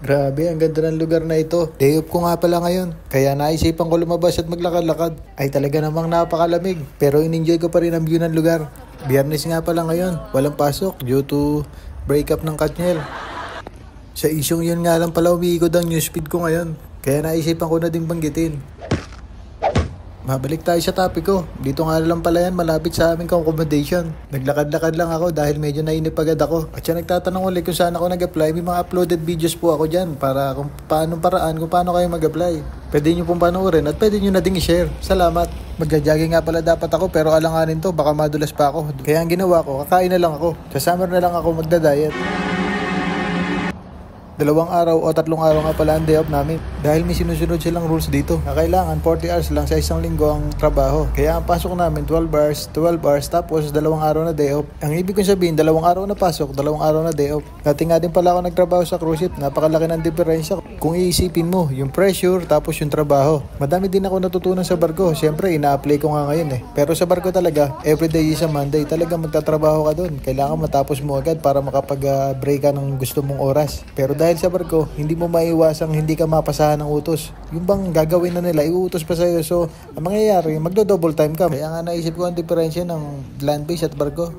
Grabe, ang ganda ng lugar na ito. Day off ko nga pala ngayon. Kaya naisipan ko lumabas at maglakad-lakad. Ay talaga namang napakalamig. Pero in-enjoy ko pa rin ang view ng lugar. Biyernes nga pala ngayon. Walang pasok due to breakup ng Katniel. Sa isyong yun nga lang pala umiikot ang newsfeed ko ngayon. Kaya naisipan ko na din banggitin. Mabalik tayo sa topic ko. Dito nga lang pala yan, malapit sa aming accommodation. Naglakad-lakad lang ako dahil medyo nainip agad ako. At siya nagtatanong ulit kung saan ako nag-apply. May mga uploaded videos po ako dyan para kung paano kayo mag-apply. Pwede nyo pong panoorin at pwede nyo na ding i-share. Salamat. Magja-jogging nga pala dapat ako pero alanganin to, baka madulas pa ako. Kaya ang ginawa ko, kakain na lang ako. Sa summer na lang ako magda-diet. 2 araw o 3 araw nga pala ang day off namin dahil may sinusunod silang rules dito na kailangan 40 hours lang sa isang linggo ang trabaho. Kaya ang pasok namin 12 hours tapos 2 araw na day off. Ang ibig kong sabihin 2 araw na pasok, 2 araw na day off. Dati nga din pala ako nagtrabaho sa cruise ship, napakalaki ng diferensya kung iisipin mo yung pressure tapos yung trabaho. Madami din ako natutunan sa barko, siyempre ina-apply ko nga ngayon Pero sa barko talaga, everyday is a Monday, talaga magtatrabaho ka doon. Kailangan matapos mo agad para makapag-break ka ng gusto mong oras. Pero dahil sa barko, hindi mo maiwasang hindi ka mapasahan ng utos. Yung bang gagawin na nila, iuutos pa sa'yo. So, ang mangyayari, magdo-double time ka. Kaya nga naisip ko ang diferensya ng land-based at barko.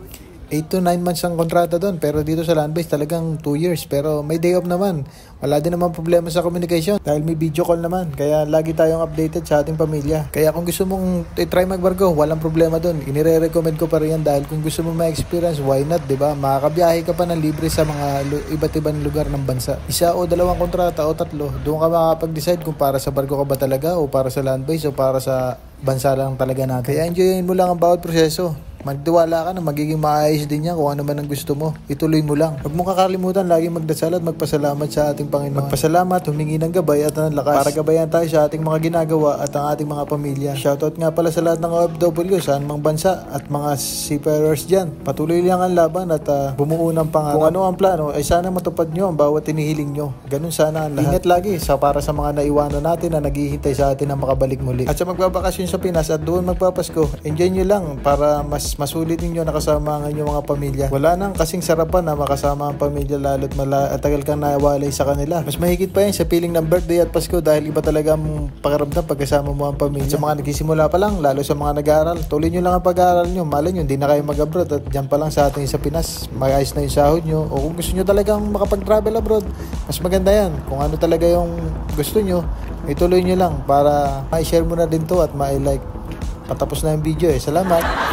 8 to 9 months ang kontrata doon. Pero dito sa land-based talagang 2 years. Pero may day off naman. Wala din naman problema sa communication. Dahil may video call naman. Kaya lagi tayong updated sa ating pamilya. Kaya kung gusto mong try magbarko, walang problema doon. Inire-recommend ko pa rin yan dahil kung gusto mong ma-experience, why not, diba? Makakabiyahe ka pa ng libre sa mga iba't ibang lugar ng bansa. 1 o 2 kontrata o 3, doon ka makakapag-decide kung para sa barko ka ba talaga o para sa land-based o para sa bansa lang talaga natin. Kaya enjoyin mo lang ang bawat proseso. Magtiwala ka na magiging maayos din yan kung ano man ang gusto mo. Ituloy mo lang. Huwag mong kakalimutan lagi magdasal at magpasalamat sa ating Panginoon. Magpasalamat, humingi ng gabay at ng lakas para gabayan tayo sa ating mga ginagawa at ang ating mga pamilya. Shoutout nga pala sa lahat ng OFW saan mang bansa at mga seafarers dyan. Patuloy lang ang laban at bumuo ng pangarap. Kung ano ang plano ay sana matupad nyo ang bawat tinihiling nyo. Ganun sana ang lahat. Ingat lagi para sa mga naiwanan natin na naghihintay sa atin na makabalik muli. At sa magbabakasyon sa Pinas at doon magpapasko, enjoy nyo lang para masulit ninyo nakasama ang inyong mga pamilya. Wala nang kasing sarapan na makasama ang pamilya lalo't tagal kang nawalay sa kanila. Mas mahigit pa yan sa feeling ng birthday at Pasko dahil iba talaga ang pakiramdam pagkasama mo ang pamilya. At sa mga nagsisimula pa lang, lalo sa mga nag-aaral, tuloy nyo lang ang pag-aaral nyo. Malay nyo, hindi na kayo mag-abroad at dyan pa lang sa atin sa Pinas, mag-ayos na yung sahod nyo. O kung gusto nyo talagang makapag-travel abroad, mas maganda yan. Kung ano talaga yung gusto nyo, ituloy nyo lang para ma-share mo na din to at ma-like. Patapos na yung video Salamat!